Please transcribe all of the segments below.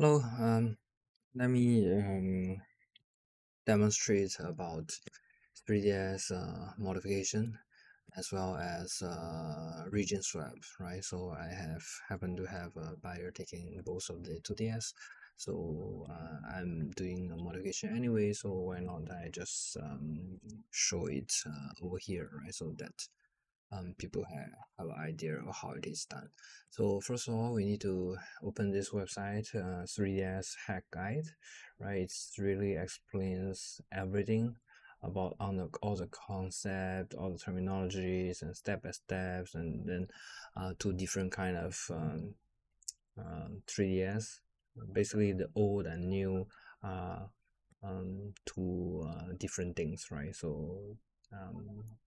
Hello, let me demonstrate about 3ds modification as well as region swap, right? So I have happen to have a buyer taking both of the 2ds, so I'm doing a modification anyway, so why not I just show it over here, right? So that people have an idea of how it is done. So first of all, we need to open this website, 3ds hack guide, right? It really explains everything about all the concept, all the terminologies, and step by steps, and then two different kind of 3ds, basically the old and new uh, two different things, right? So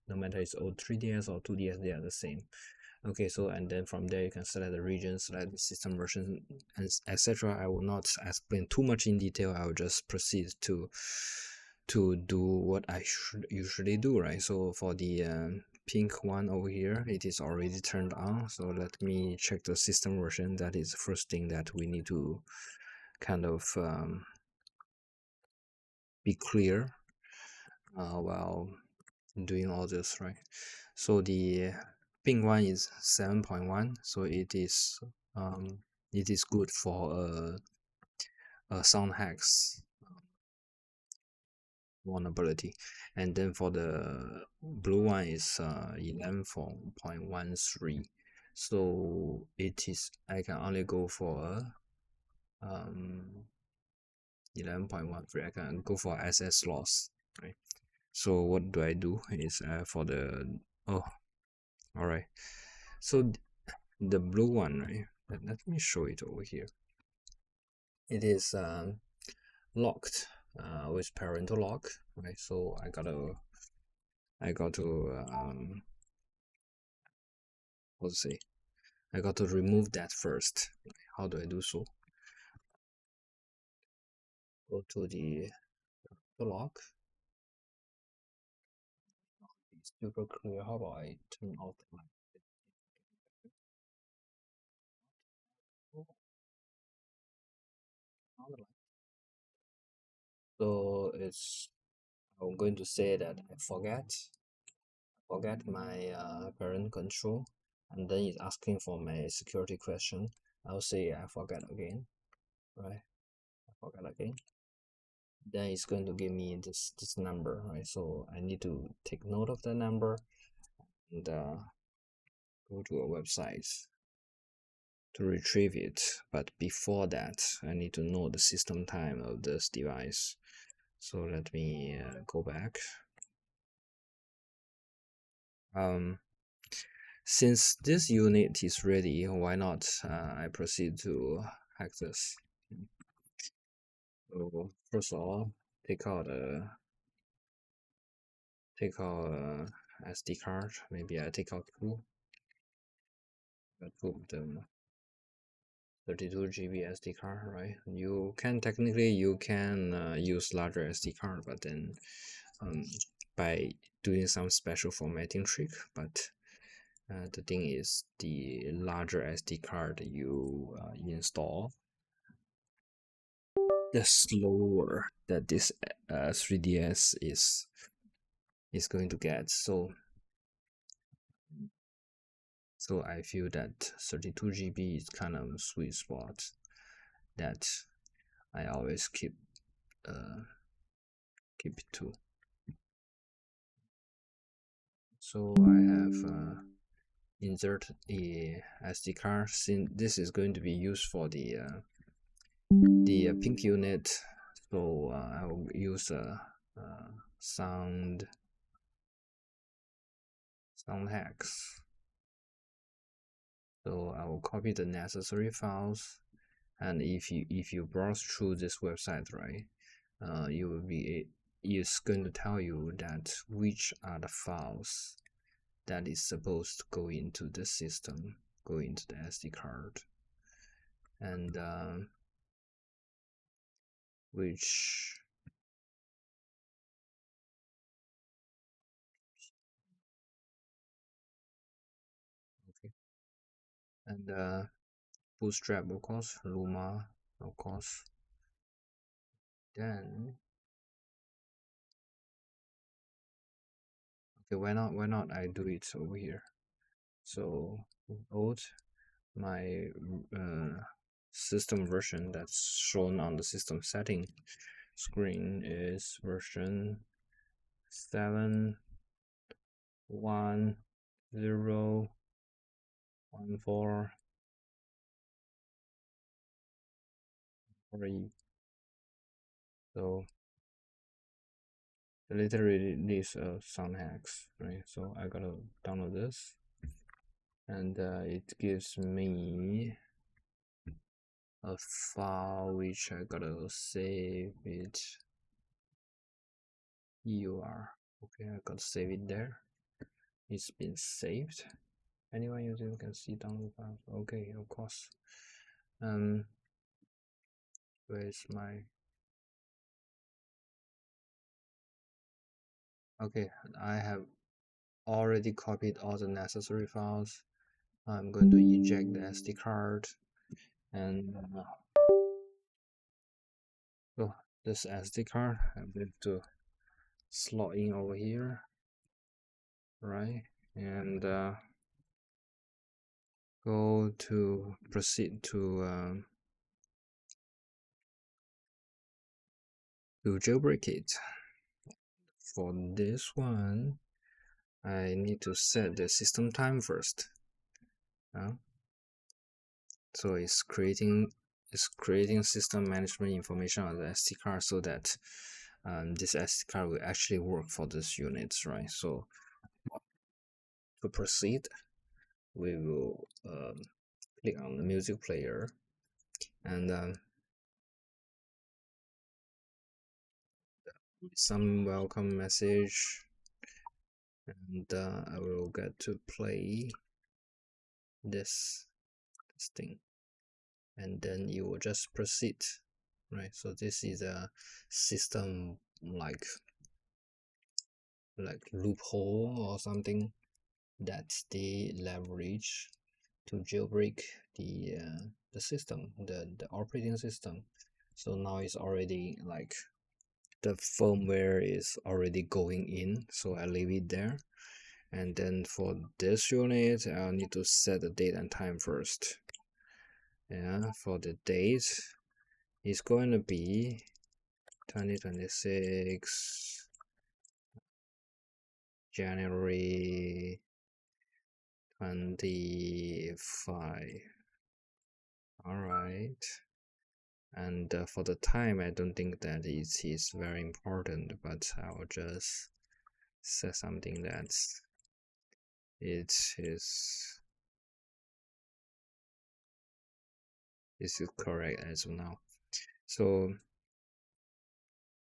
no matter it's old 3ds or 2ds, they are the same. Okay, so and then from there you can select the region, select the system version, and etc. I will not explain too much in detail. I will just proceed to do what I should usually do, right? So for the pink one over here, it is already turned on. So let me check the system version. That is the first thing that we need to kind of be clear while doing all this, right? So the pink one is 7.1, so um, it is good for sound hacks vulnerability, and then for the blue one is 11.13. So it is I can only go for 11.13. I can go for SS loss, right? So what do I do is for the oh, all right. So the blue one, right? Let me show it over here. It is locked with parental lock, right? So I got to what to say? I got to remove that first. How do I do so? Go to the lock. It's super clear. How about I turn off the light? So it's I'm going to say that I forget my parent control, and then it's asking for my security question. I'll say I forget again, right? I forget again. Then it's going to give me this number, right? So I need to take note of the number and go to a website to retrieve it. But before that, I need to know the system time of this device. So let me go back. Since this unit is ready, why not I proceed to hack this? So first of all, take out a SD card. Maybe I take out two. I put the 32 GB SD card, right? You can technically use larger SD card, but then by doing some special formatting trick. But the thing is, the larger SD card you install, the slower that this 3ds is going to get. So I feel that 32 GB is kind of a sweet spot that I always keep it to. So I have insert a SD card, since this is going to be used for the pink unit. So I will use a sound hacks. So I will copy the necessary files, and if you browse through this website, right, you will be it's going to tell you that which are the files that is supposed to go into the system, go into the SD card, and which okay, and Bootstrap, of course, Luma, of course. Then okay, why not I do it over here. So old my system version that's shown on the system setting screen is version 7.10.14.3. So literally this some hacks, right? So I gotta download this, and it gives me a file which I gotta save it. Okay, I gotta save it there. It's been saved. Anyone using can see download files. Okay, of course. Where's my okay? I have already copied all the necessary files. I'm going to eject the SD card, and so this SD card I'm going to slot in over here, right? And go to proceed to jailbreak it. For this one, I need to set the system time first. So it's creating system management information on the SD card so that this SD card will actually work for this units, right? So to proceed, we will click on the music player, and some welcome message, and I will get to play this thing, and then you will just proceed, right? So this is a system like loophole or something that they leverage to jailbreak the system, the operating system. So now it's already like the firmware is already going in, so I leave it there. And then for this unit, I'll need to set the date and time first. Yeah, for the date, it's going to be 2026 January 25. All right. And for the time, I don't think that it is very important, but I'll just set something that it is correct as of now. So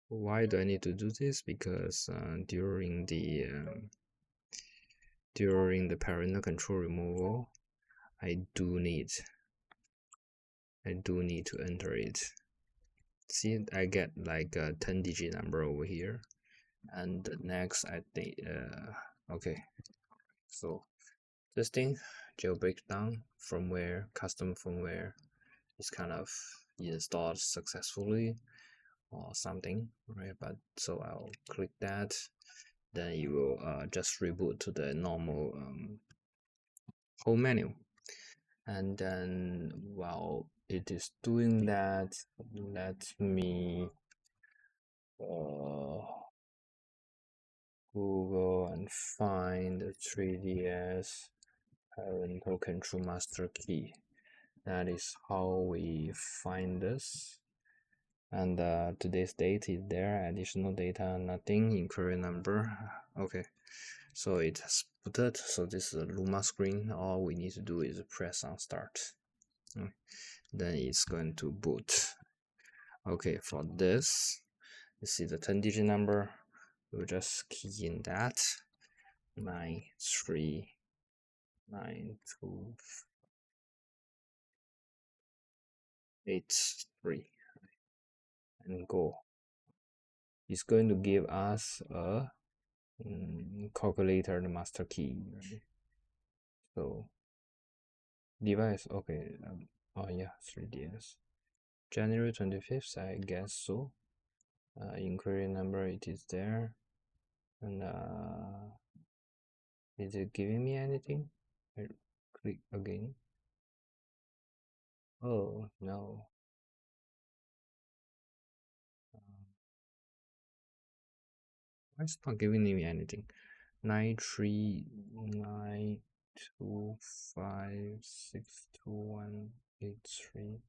why do I need to do this? Because during the parental control removal, I do need to enter it. See, I get like a 10-digit number over here, and next I think okay. So this thing jailbreak down firmware, custom firmware is kind of installed successfully or something, right? But so I'll click that, then you will just reboot to the normal home menu, and then while it is doing that, let me Google and find the 3DS parental control master key. That is how we find this. And today's date is there, additional data, nothing, inquiry number. Okay, so it has booted. So this is a Luma screen. All we need to do is press on start. Then it's going to boot. Okay, for this, you see the 10-digit number. We'll just key in that 93928 and go. It's going to give us a calculator, the master key, right? So device, okay. Oh yeah, 3DS. January 25th, I guess so. Inquiry number, it is there. And is it giving me anything? I click again. Oh, no. Why it's not giving me anything? 93925628183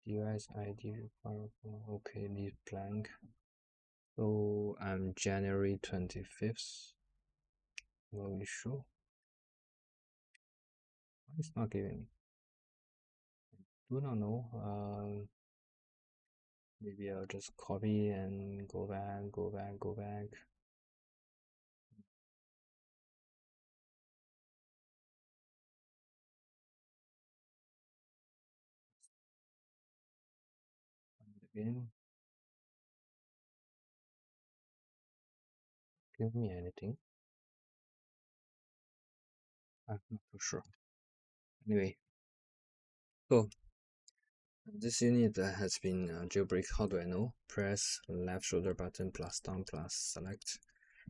device ID required. Okay, leave blank. So I'm January 25th. No issue. It's not giving me. Do not know. Maybe I'll just copy and go back, go back, go back. Again, give me anything. I'm not too sure. Anyway, so this unit has been jailbreak. How do I know? Press left shoulder button plus down plus select.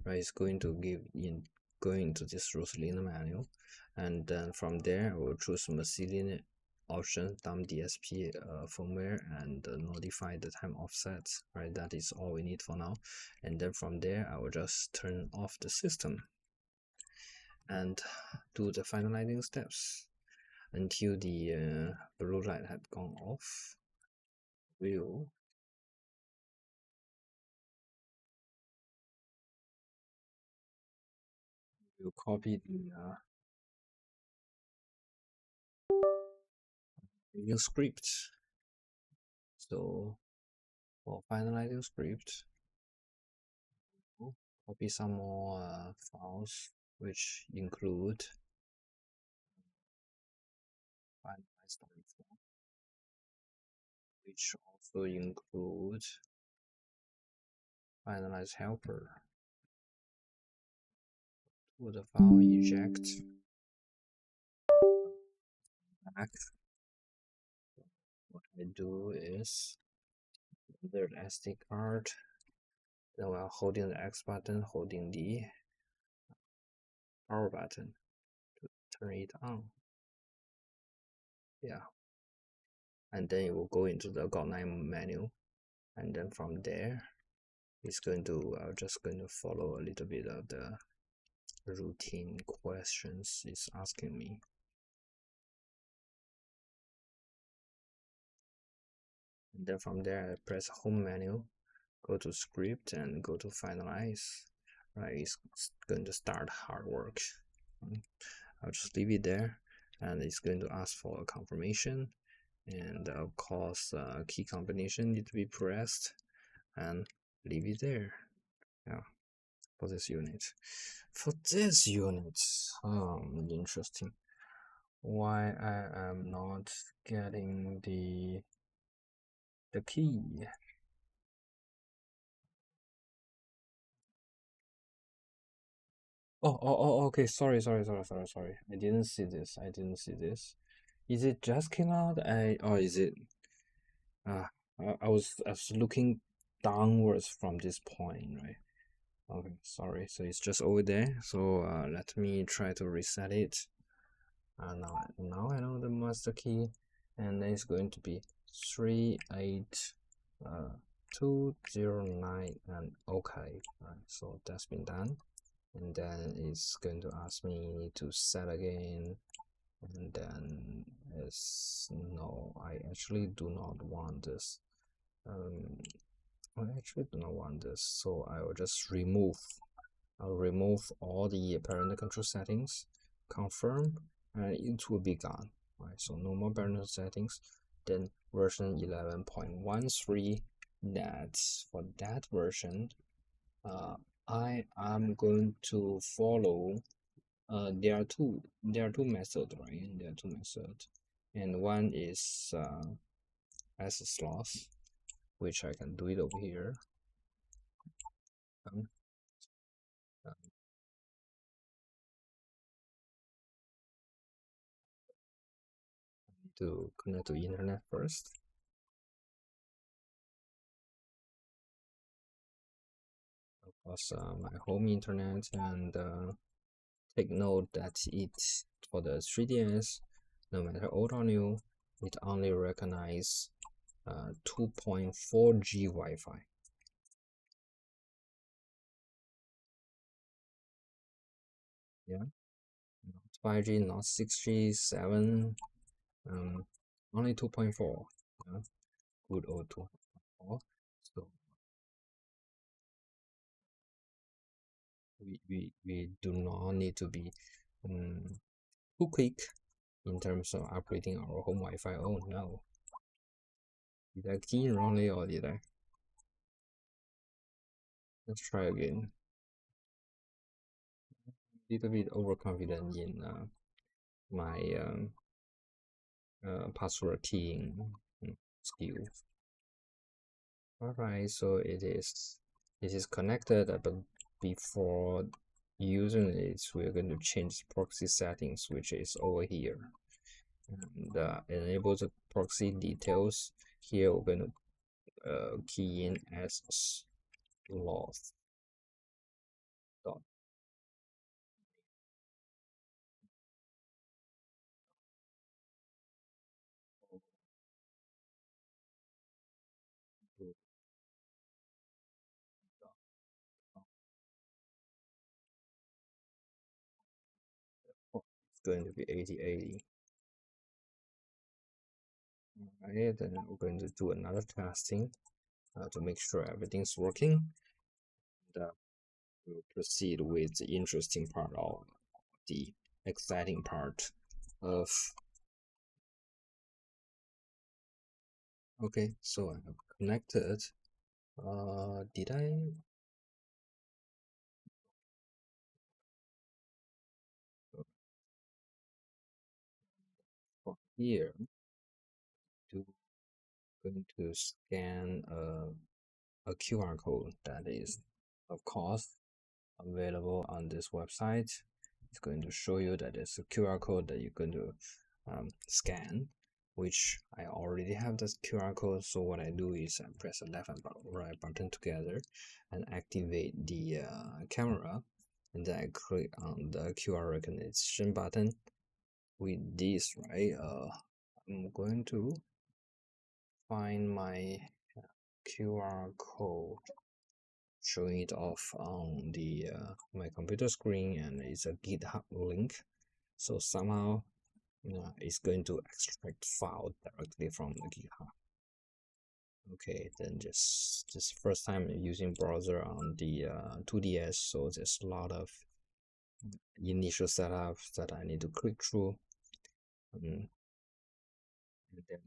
Right, it's going to going into this Rosalina manual, and then from there I will choose Massilian option, dump DSP firmware, and notify the time offset. Right, that is all we need for now. And then from there I will just turn off the system and do the finalizing steps until the blue light had gone off. We'll copy the new script. So for finalizing script, we'll copy some more files, which include finalize.info, which also include finalize helper. To the file eject back. What I do is insert SD card. Then while holding the X button, holding the power button to turn it on. Yeah. And then it will go into the GOT9 menu. And then from there, it's going to, I'm just going to follow a little bit of the routine questions it's asking me. And then from there, I press home menu, go to script and go to finalize. Right, it's going to start hard work. I'll just leave it there, and it's going to ask for a confirmation, and of course key combination need to be pressed, and leave it there. Yeah, for this unit. Interesting. Why I am not getting the key? Okay. Sorry. I didn't see this. Is it just came out? Or is it? Ah, I was looking downwards from this point, right? Okay, sorry. So it's just over there. So let me try to reset it. Now I know the master key, and then it's going to be 38209, and okay. Right, so that's been done. And then it's going to ask me to set again, and then it's no, I actually do not want this. I actually do not want this, so I will just I'll remove all the parental control settings, confirm, and it will be gone. Right, so no more parental settings. Then version 11.13, that's for that version. I am going to follow. There are two methods, right? There are two methods, and one is as a sloth, which I can do it over here. Um, to connect to internet first. Of course, my home internet, and take note that it for the 3DS, no matter old or new, it only recognize 2.4G Wi-Fi. Yeah, not 5G, not 6G, 7, um, only 2.4. Yeah, good old 2.4. So we do not need to be um, too quick in terms of upgrading our home Wi-Fi. Oh no, did I key in wrongly or did I? Let's try again. Little bit overconfident in my password keying skills. Alright, so it is connected, but before using it, we're going to change proxy settings, which is over here, and enable the proxy details. Here we're going to key in as sloth dot it's going to be 8080. Alright, then we're going to do another testing to make sure everything's working. And, we'll proceed with the interesting part of the exciting part of. Okay, so I have connected. Did I? From here to going to scan a QR code that is, of course, available on this website. It's going to show you that it's a QR code that you're going to scan, which I already have this QR code. So what I do is I press the left and right button together and activate the camera, and then I click on the QR recognition button. With this, right, I'm going to find my QR code, showing it off on the my computer screen, and it's a GitHub link. So somehow it's going to extract file directly from the GitHub. Okay, then just first time using browser on the 2DS, so there's a lot of initial setups that I need to click through, and then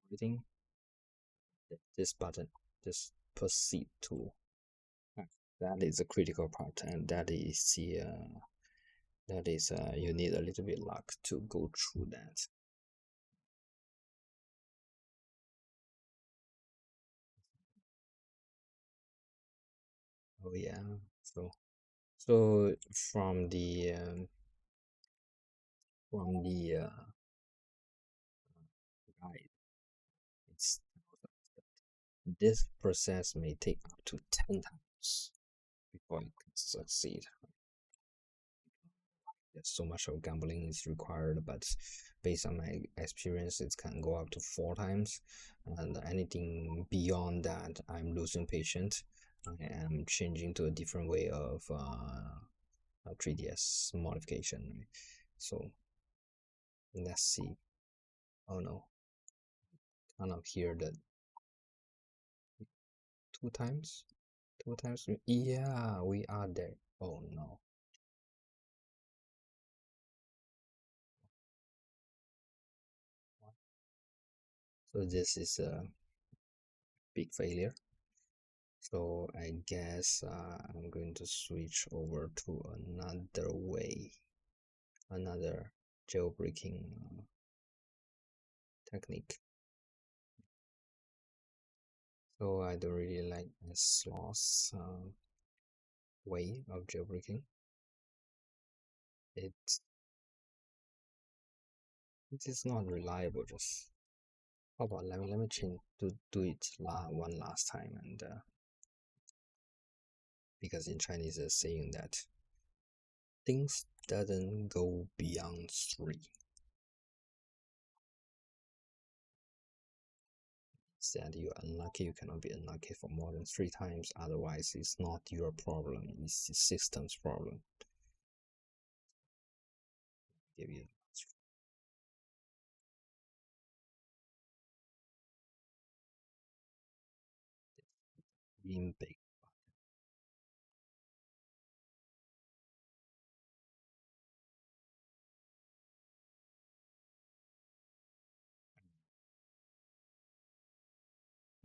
everything. This button, just proceed to. That is a critical part, and that is you need a little bit luck to go through that. Oh yeah, so from the guide, it's this process may take up to 10 times before it can succeed. There's so much of gambling is required, but based on my experience, it can go up to 4 times, and anything beyond that, I'm losing patience. I am changing to a different way of 3DS modification. Right? So let's see. Oh no, kind of hear that 2 times, 2 times. Yeah, we are there. Oh no. So this is a big failure. So I guess I'm going to switch over to another way, another jailbreaking technique. So I don't really like the sloth way of jailbreaking. it is not reliable. Just how about let me change to do it one last time, and because in Chinese they're saying that things doesn't go beyond three. That you're unlucky, you cannot be unlucky for more than three times. Otherwise, it's not your problem; it's the system's problem. Give you dream big.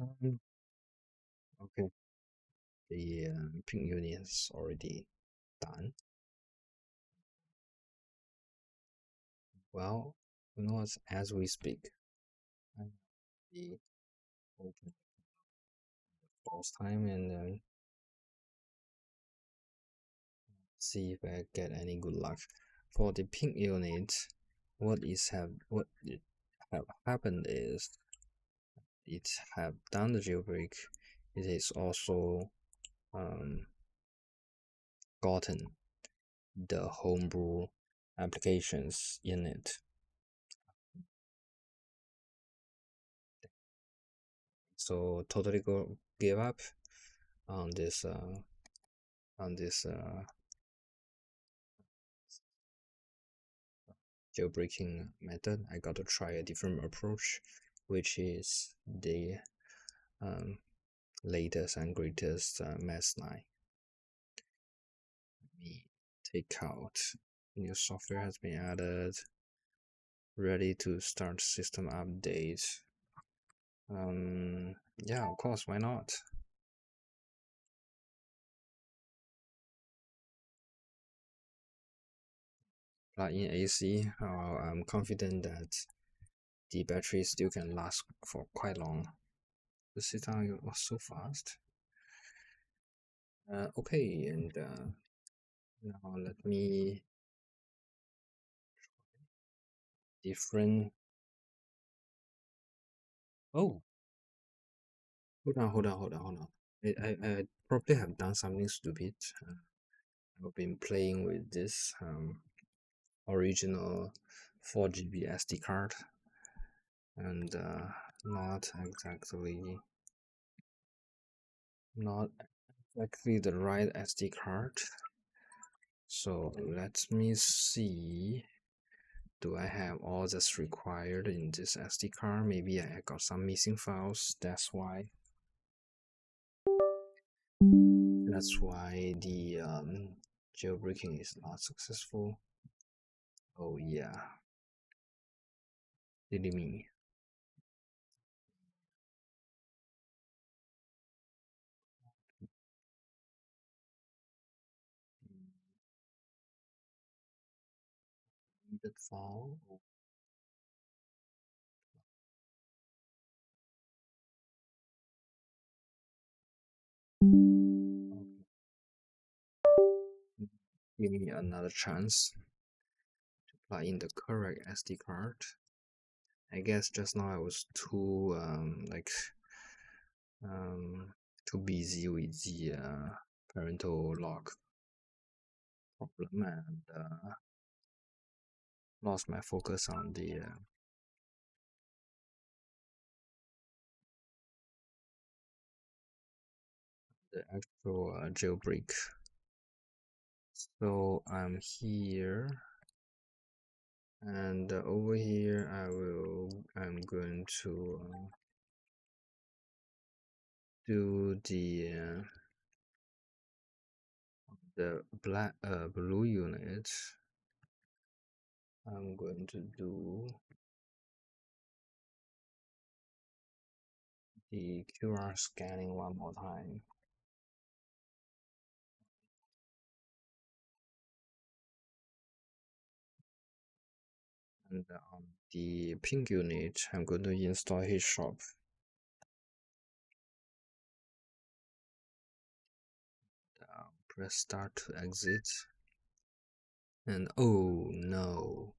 Um, okay, the pink union is already done. Well, you know what? As we speak, I the open first time and then see if I get any good luck. For the pink unit, what it have happened is it have done the jailbreak. It is also um, gotten the homebrew applications in it. So totally give up on this jailbreaking method. I got to try a different approach, which is the um, latest and greatest Mass9. Let me take out new software has been added, ready to start system update. Yeah, of course, why not? Plug in AC. I'm confident that the battery still can last for quite long. The system was so fast. Okay, and now let me different. Oh, hold on. I probably have done something stupid. I've been playing with this original 4 GB SD card and not exactly the right SD card. So let me see. Do I have all that's required in this SD card? Maybe I got some missing files. That's why the jailbreaking is not successful. Oh yeah, really me. Needed file. Okay. Give me another chance to plug in the correct SD card. I guess just now I was um too busy with the parental lock problem and lost my focus on the actual jailbreak. So I'm here, and over here I'm going to do the blue unit. I'm going to do the QR scanning one more time. And on the pink unit, I'm going to install HitShop. Press start to exit. And oh no,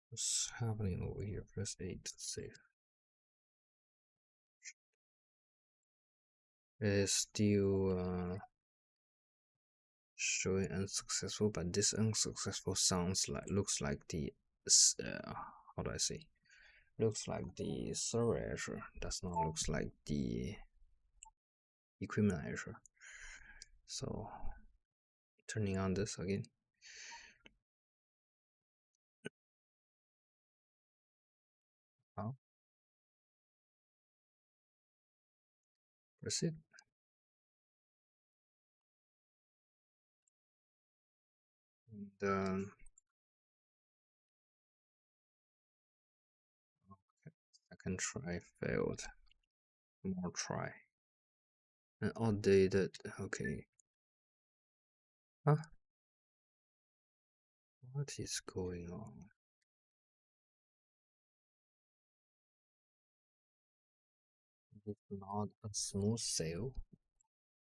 what's happening over here? Press 8 to save. It is still showing unsuccessful, but this unsuccessful sounds like looks like the how do I say? Looks like the server error. Does not looks like the equipment error. So turning on this again. Oh, press it. And second try failed. More try. And outdated. Okay. Huh? What is going on? It's not a smooth sail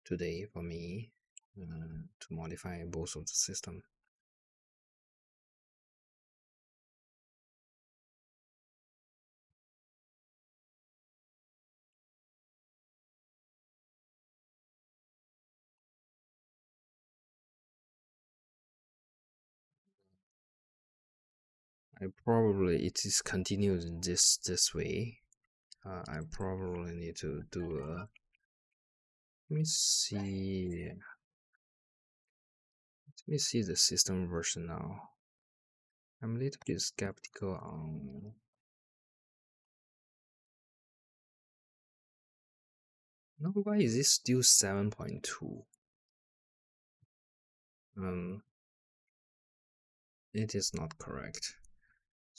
today for me to modify both of the system. I probably it is continued in this way. I probably need to do a. Let me see. Let me see the system version now. I'm a little bit skeptical on. No, why is it still 7.2? It is not correct.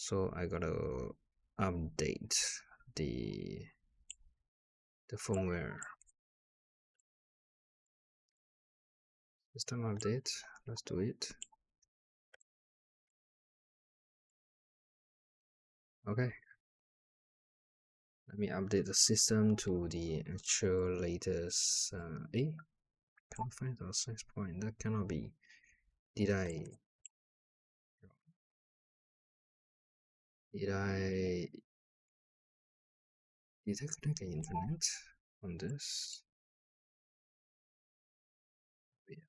So I gotta update the firmware. System update. Let's do it. Okay. Let me update the system to the actual latest. Can't find the size point. That cannot be. Did I? Did I? Did I connect the internet on this? Yeah.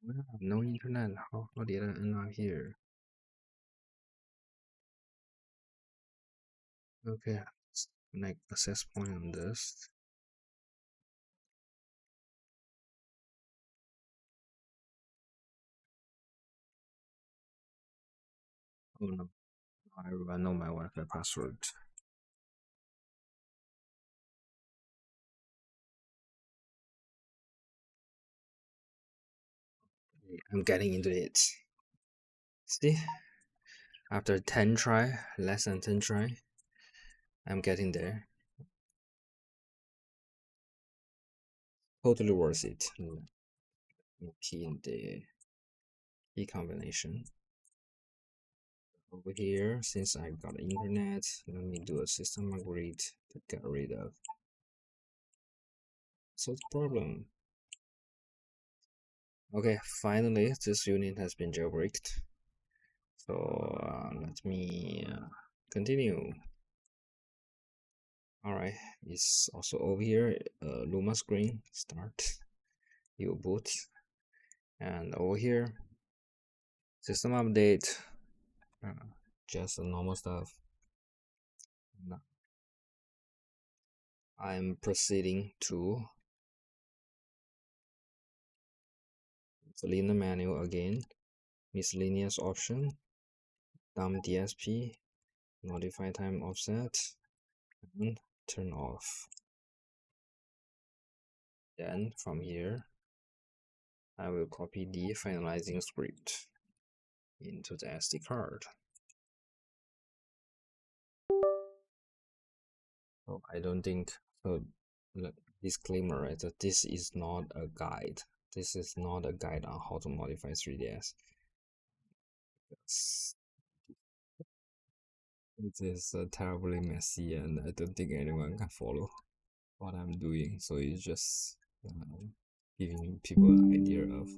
Well, no internet. How did I end up here? Okay, let's connect access point on this. Oh no, I know my Wi-Fi password. I'm getting into it. See, after 10 try, less than 10 try, I'm getting there. Totally worth it. Key in the key combination. Over here, since I've got internet, let me do a system upgrade to get rid of. So the problem. Okay, finally, this unit has been jailbreaked. So let me continue. Alright, it's also over here. Luma screen, start, you boot, and over here, system update, just the normal stuff. Now, I'm proceeding to select the menu again, miscellaneous option, dump DSP, modify time offset, and turn off. Then from here, I will copy the finalizing script into the SD card. So I don't think so. Disclaimer, right? That this is not a guide. This is not a guide on how to modify 3ds. It is terribly messy, and I don't think anyone can follow what I'm doing. So it's just giving people an idea of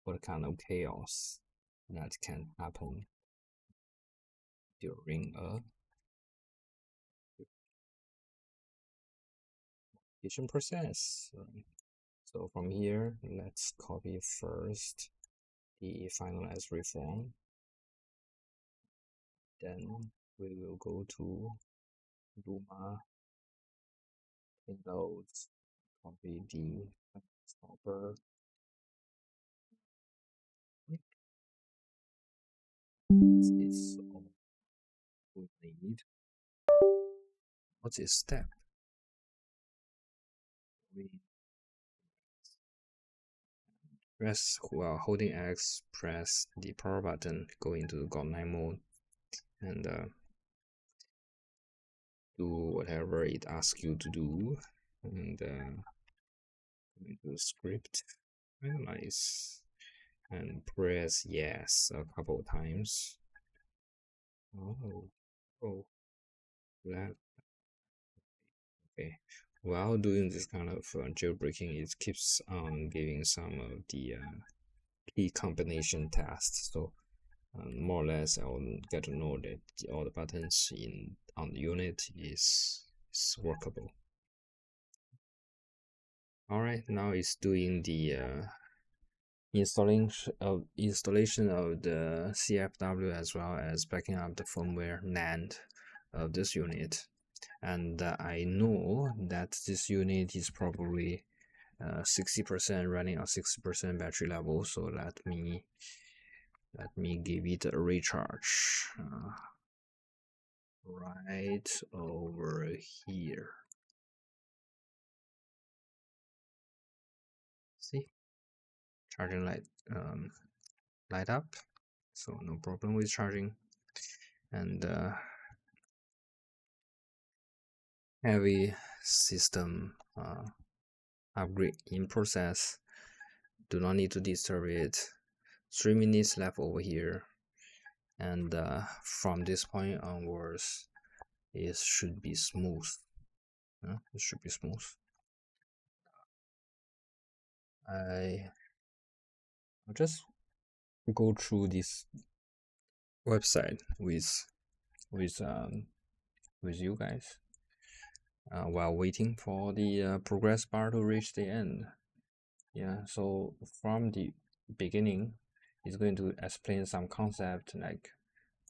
what kind of chaos that can happen during a application process. So from here, let's copy first the finalized reform. Then we will go to Luma payloads, copy the stopper. It's all we need. What's its step? We press while holding X, press the power button, go into God9 mode, and do whatever it asks you to do. And into script, analyze, and press yes a couple of times. Oh, that okay. While doing this kind of jailbreaking, it keeps on giving some of the key combination tests. So more or less, I will get to know that all the buttons on the unit is workable. All right, now it's doing the installation of the CFW as well as backing up the firmware NAND of this unit. And I know that this unit is probably 60% running on 60% battery level, so let me give it a recharge right over here. See, charging light up, so no problem with charging. And heavy system upgrade in process, do not need to disturb it. 3 minutes left over here, and from this point onwards it should be smooth. It should be smooth. I'll just go through this website with you guys while waiting for the progress bar to reach the end. Yeah, so from the beginning, it's going to explain some concept like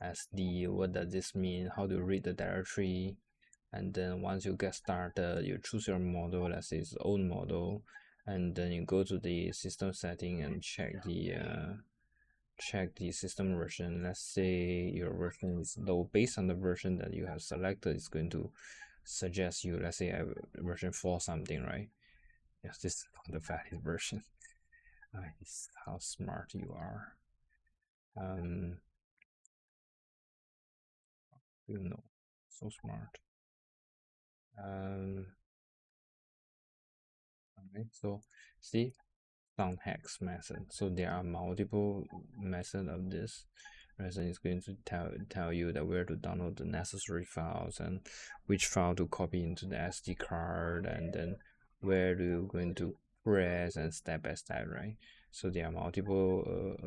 SD, what does this mean, how to read the directory, and then once you get started, you choose your model, let's say it's own model, and then you go to the system setting and check the system version. Let's say your version is low. Based on the version that you have selected, it's going to suggest you, let's say I have version 4 something, right? Yes, this is not the valid version. Nice, how smart you are. You know, so smart. Okay, so see, sound hex method. So there are multiple methods of this. Reason is going to tell you that where to download the necessary files and which file to copy into the SD card, and then where you're going to press and step by step, right? So there are multiple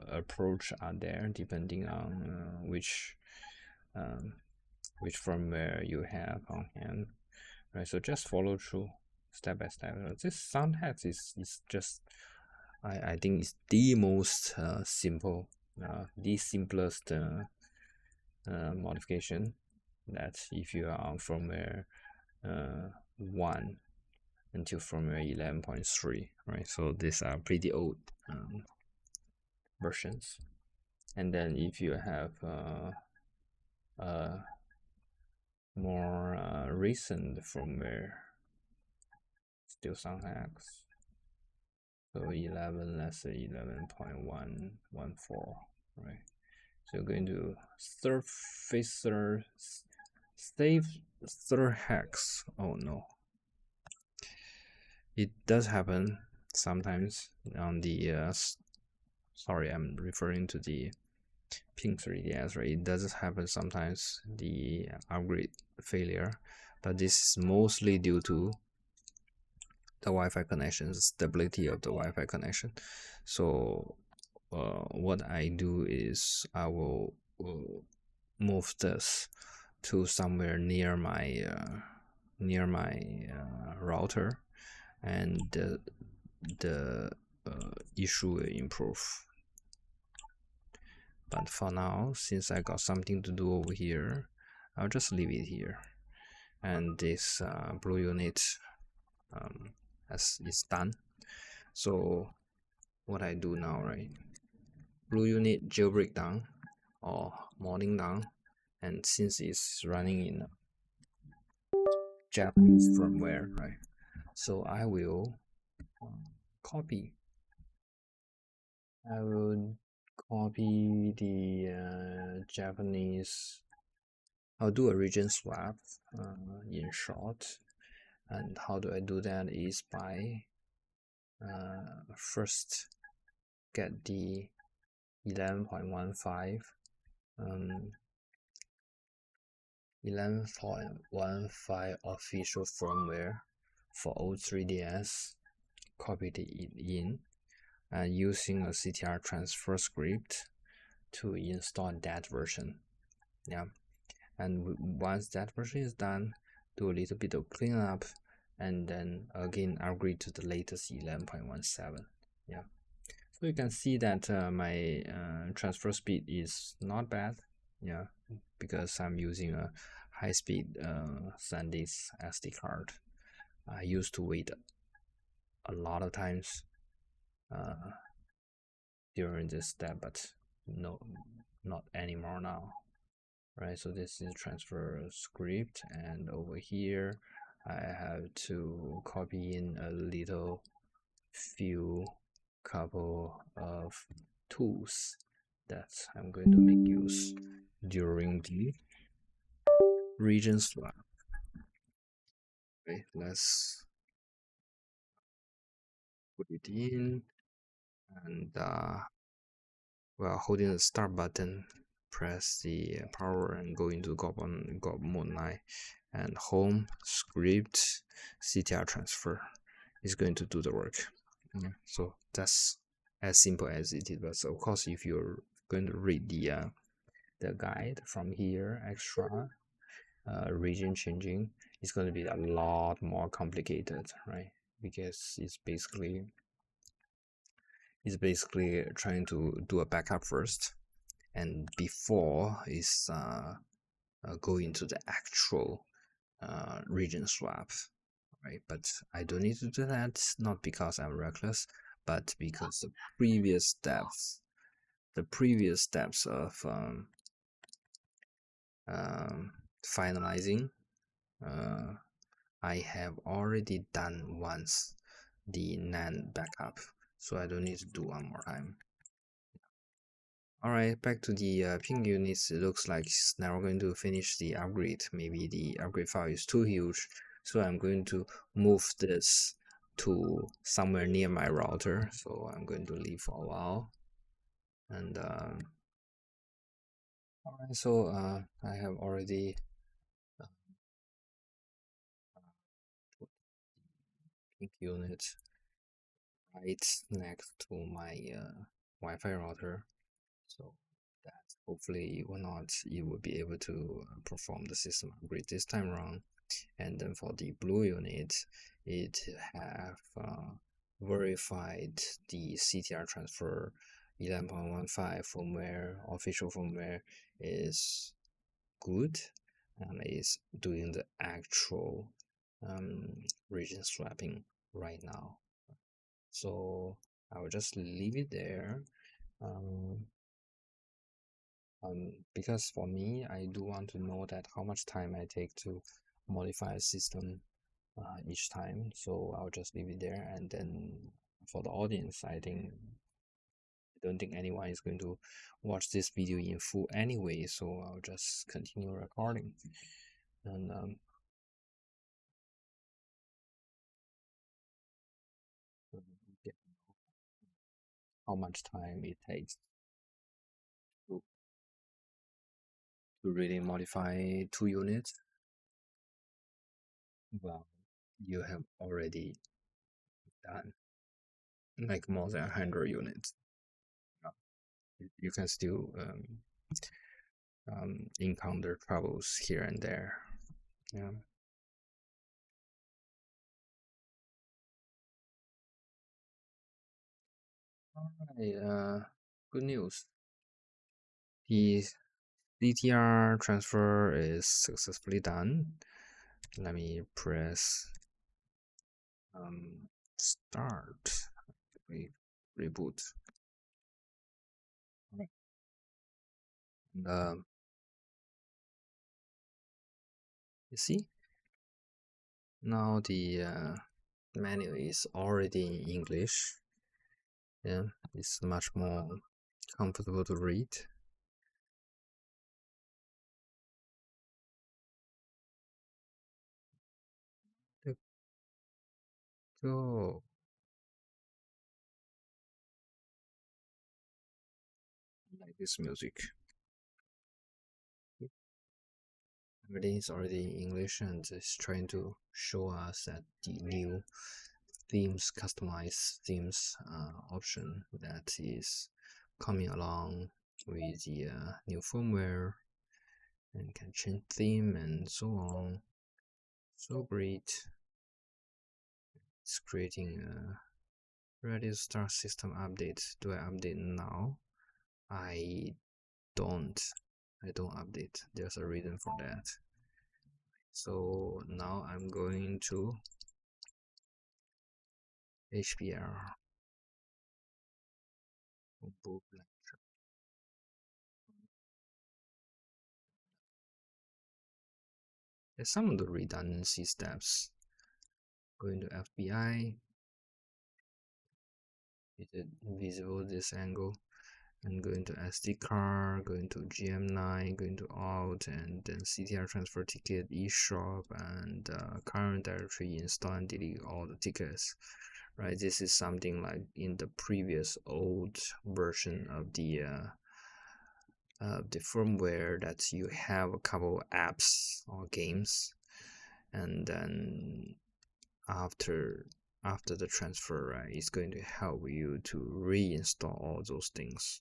approach are there depending on which firmware you have on hand, right? So just follow through step by step. This sound hex is just I think it's the most simple, the simplest modification that if you are on firmware 1 until firmware 11.3, right? So these are pretty old versions. And then if you have more recent firmware, still some hacks. So 11, let's say 11.114, right? So you're going to surfacer save third hex. Oh no, it does happen sometimes on the sorry, I'm referring to the Pink 3DS, right? It does happen sometimes, the upgrade failure, but this is mostly due to the Wi-Fi connection, stability of the Wi-Fi connection. So what I do is I will move this to somewhere near my router, and the issue will improve. But for now, since I got something to do over here, I'll just leave it here. And this blue unit is done. So what I do now, right? Blue unit jailbreak down or modding down, and since it's running in Japanese firmware, right? So I will copy. I will copy the Japanese. I'll do a region swap in short. And how do I do that is by first get the 11.15 official firmware for old 3DS, copied it in, and using a CTR transfer script to install that version. Yeah, and once that version is done, do a little bit of cleanup, and then again upgrade to the latest 11.17. Yeah, so you can see that my transfer speed is not bad. Yeah, because I'm using a high-speed SanDisk SD card. I used to wait a lot of times during this step, but no, not anymore now. Right, so this is transfer script, and over here I have to copy in a little few couple of tools that I'm going to make use during the region swap. Okay, let's put it in, and while holding the start button, press the power and go into GOP mode 9, and home script CTR transfer is going to do the work. Yeah, so that's as simple as it is. But of course, if you're going to read the guide from here, extra region changing, it's going to be a lot more complicated, right? Because it's basically trying to do a backup first, and before is go into the actual region swap, right? But I don't need to do that, not because I'm reckless, but because the previous steps of finalizing, I have already done once the NAND backup, so I don't need to do one more time. Alright, back to the ping units. It looks like it's never going to finish the upgrade. Maybe the upgrade file is too huge, so I'm going to move this to somewhere near my router. So I'm going to leave for a while. And alright, so I have already put the ping unit right next to my Wi-Fi router, so that hopefully it will be able to perform the system upgrade this time around. And then for the blue unit, it have verified the CTR transfer 11.15 firmware, official firmware is good, and is doing the actual region swapping right now. So I will just leave it there. Because for me, I do want to know that how much time I take to modify a system each time. So I'll just leave it there. And then for the audience, I don't think anyone is going to watch this video in full anyway. So I'll just continue recording. And get how much time it takes to, to really modify 2 units. Well, you have already done, like more than 100 units. Uh, you can still encounter troubles here and there. Yeah. Alright, good news. The DTR transfer is successfully done. Let me press start. Reboot. And, you see, now the menu is already in English. Yeah, it's much more comfortable to read. Go. Like this music. Everything is already in English and it's trying to show us that the new themes, customized themes option that is coming along with the new firmware, and can change theme and so on. So great. It's creating a ready to start system update. Do I update now? I don't. I don't update. There's a reason for that. So now I'm going to HBR. There's some of the redundancy steps. Going to FBI, is it visible this angle? And going to SD card, going to GM9, going to alt, and then CTR transfer ticket, eShop, and current directory, install and delete all the tickets. Right, this is something like in the previous old version of the firmware that you have a couple apps or games, and then after the transfer, right, it's going to help you to reinstall all those things.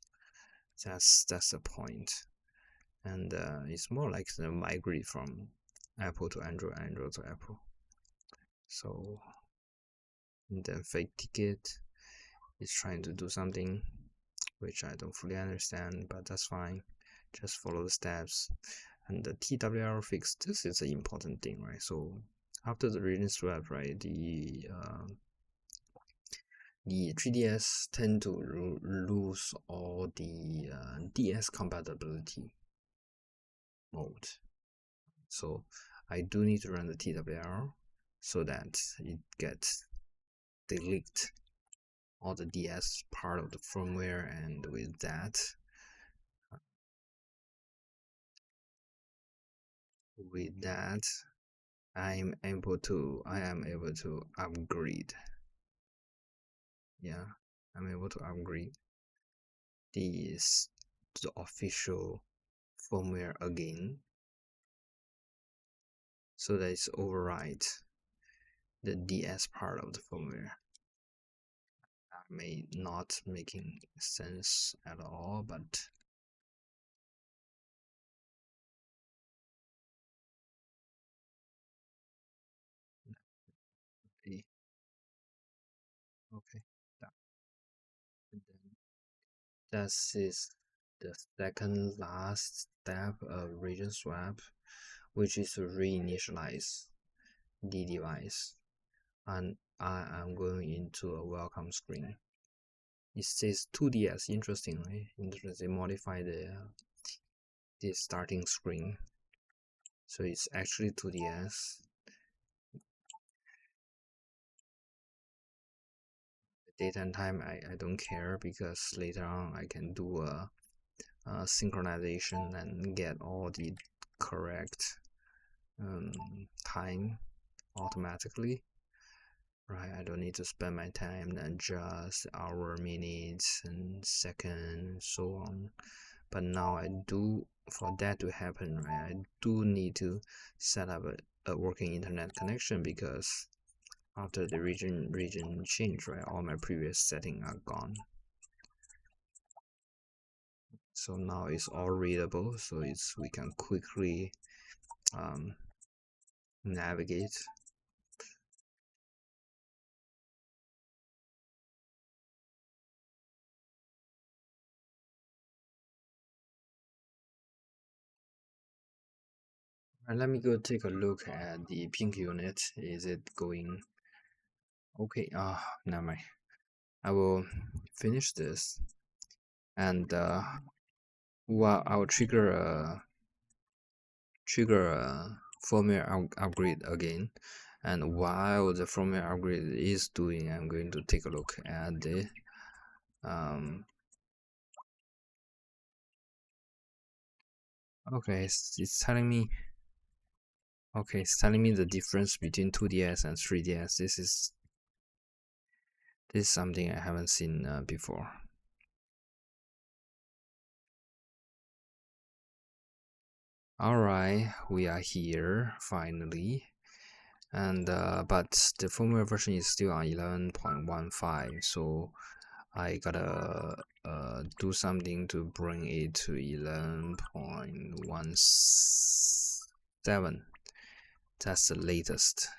That's the point, and it's more like the migrate from Apple to Android, Android to Apple. So the fake ticket is trying to do something which I don't fully understand, but that's fine. Just follow the steps. And the TWR fix, this is an important thing, right? So after the region swap, right, the 3DS tend to lose all the DS compatibility mode. So I do need to run the TWR so that it gets delete all the DS part of the firmware, and with that I am able to upgrade. Yeah, I'm able to upgrade this to the official firmware again, so that it's override the DS part of the firmware. That may not making sense at all, but okay. And then that is the second last step of region swap, which is to reinitialize the device. And I am going into a welcome screen. It says 2DS. Interestingly, they modify the starting screen, so it's actually 2DS. Date and time I don't care, because later on I can do a synchronization and get all the correct time automatically. Right, I don't need to spend my time and adjust hour, minutes, and second, and so on. But now I do, for that to happen, right, I do need to set up a working internet connection, because after the region change, right? All my previous setting are gone. So now it's all readable, so we can quickly um, navigate. And let me go take a look at the pink unit. Is it going okay? Never mind. I will finish this, and well, I will trigger a firmware upgrade again. And while the firmware upgrade is doing, I'm going to take a look at the um. Okay, it's telling me. Okay, it's telling me the difference between 2DS and 3DS. This is something I haven't seen before. Alright, we are here finally, and but the firmware version is still on 11.15, so I gotta do something to bring it to 11.17. That's the latest.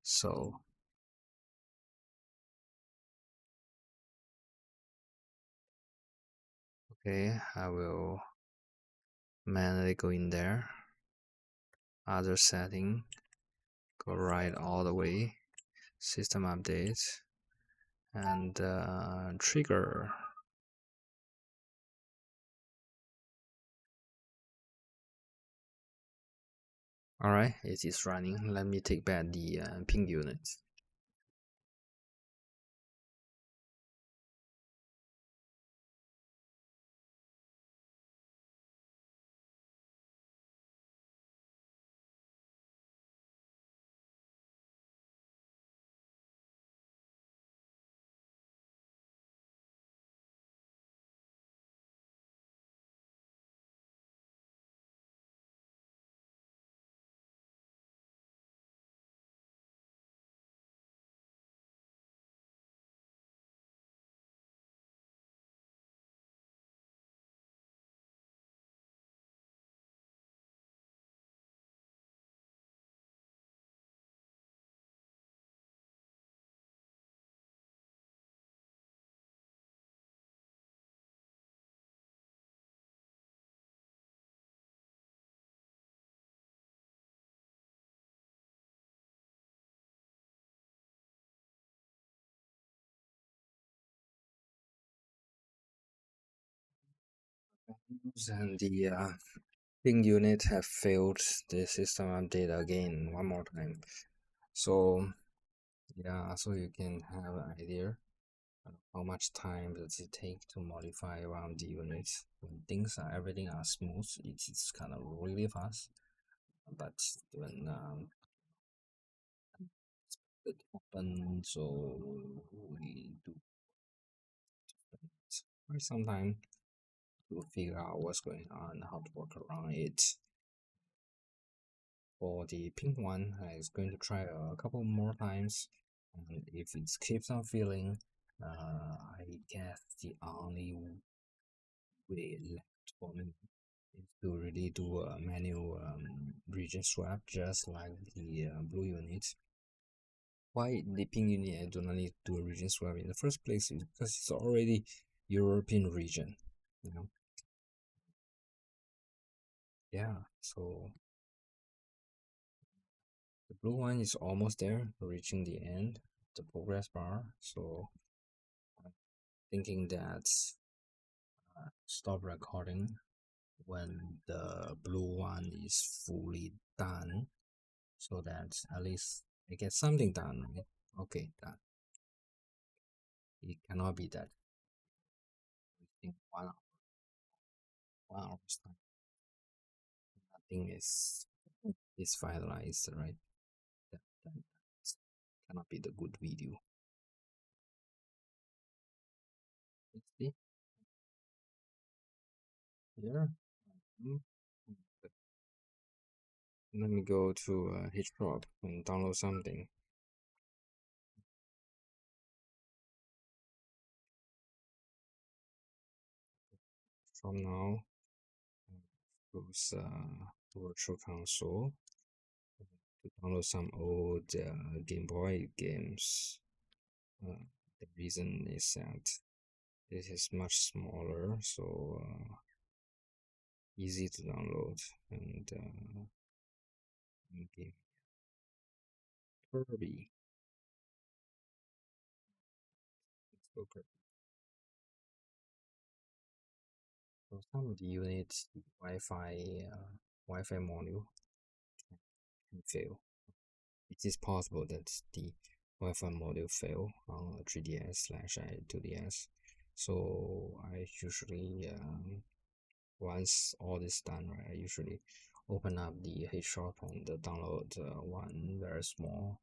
So okay, I will manually go in there, other setting, go right all the way, system update, and trigger. Alright, it is running. Let me take back the ping unit. And the ping unit have failed the system update again one more time. So yeah, so you can have an idea how much time does it take to modify around the unit. When everything are smooth, it's kind of really fast. But when it happens, so we do quite some time to figure out what's going on, how to work around it. For the pink one, I'm going to try a couple more times, and if it keeps on failing, I guess the only way left for me is to really do a manual region swap, just like the blue unit. Why the pink unit I do not need to do a region swap in the first place is because it's already European region, you know. Yeah, so the blue one is almost there, reaching the end, the progress bar. So I'm thinking that stop recording when the blue one is fully done, so that at least I get something done. Right? Okay, done. It cannot be that within 1 hour's time. Nothing is finalized, right? That cannot be the good video. Let's see here. Mm, Let me go to HDrop and download something. from now, choose virtual console to download some old Game Boy games. The reason is that this is much smaller, so easy to download and game Kirby. Let's go Kirby. So some of the units, the Wi-Fi module can fail. It is possible that the Wi-Fi module fail on a 3DS slash 2DS. So I usually once all this done, right, I usually open up the HShop and download one very small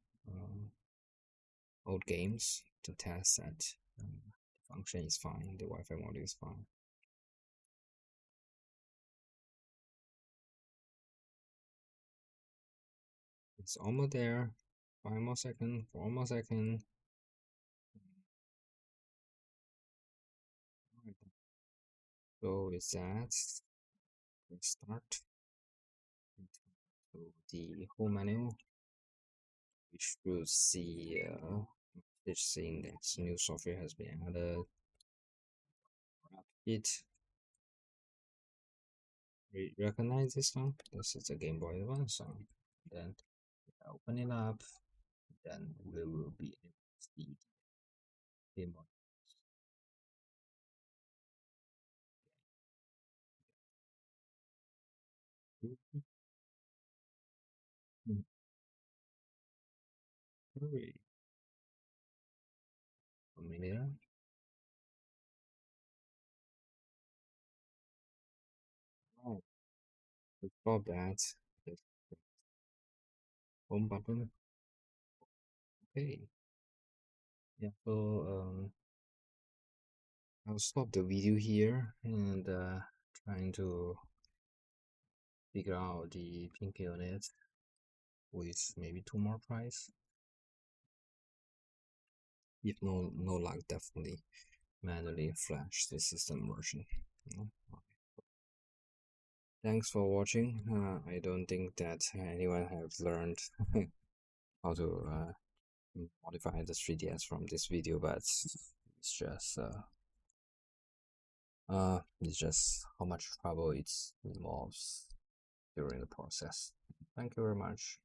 old games to test that the function is fine, the Wi-Fi module is fine. It's almost there. 5 more seconds, 4 more seconds. So with that, we start. So the home menu, we should see message saying that new software has been added. It recognize this one. This is a Game Boy Advance song. Then open it up. Then we will be able to see the Game Boy. Hurry, familiar. Oh, before that, just home button. Okay. Yeah. So I'll stop the video here and trying to figure out the pink unit with maybe 2 more price. If no luck, definitely manually flash the system version. Thanks for watching. I don't think that anyone have learned how to modify the 3DS from this video, but it's just how much trouble it involves during the process. Thank you very much.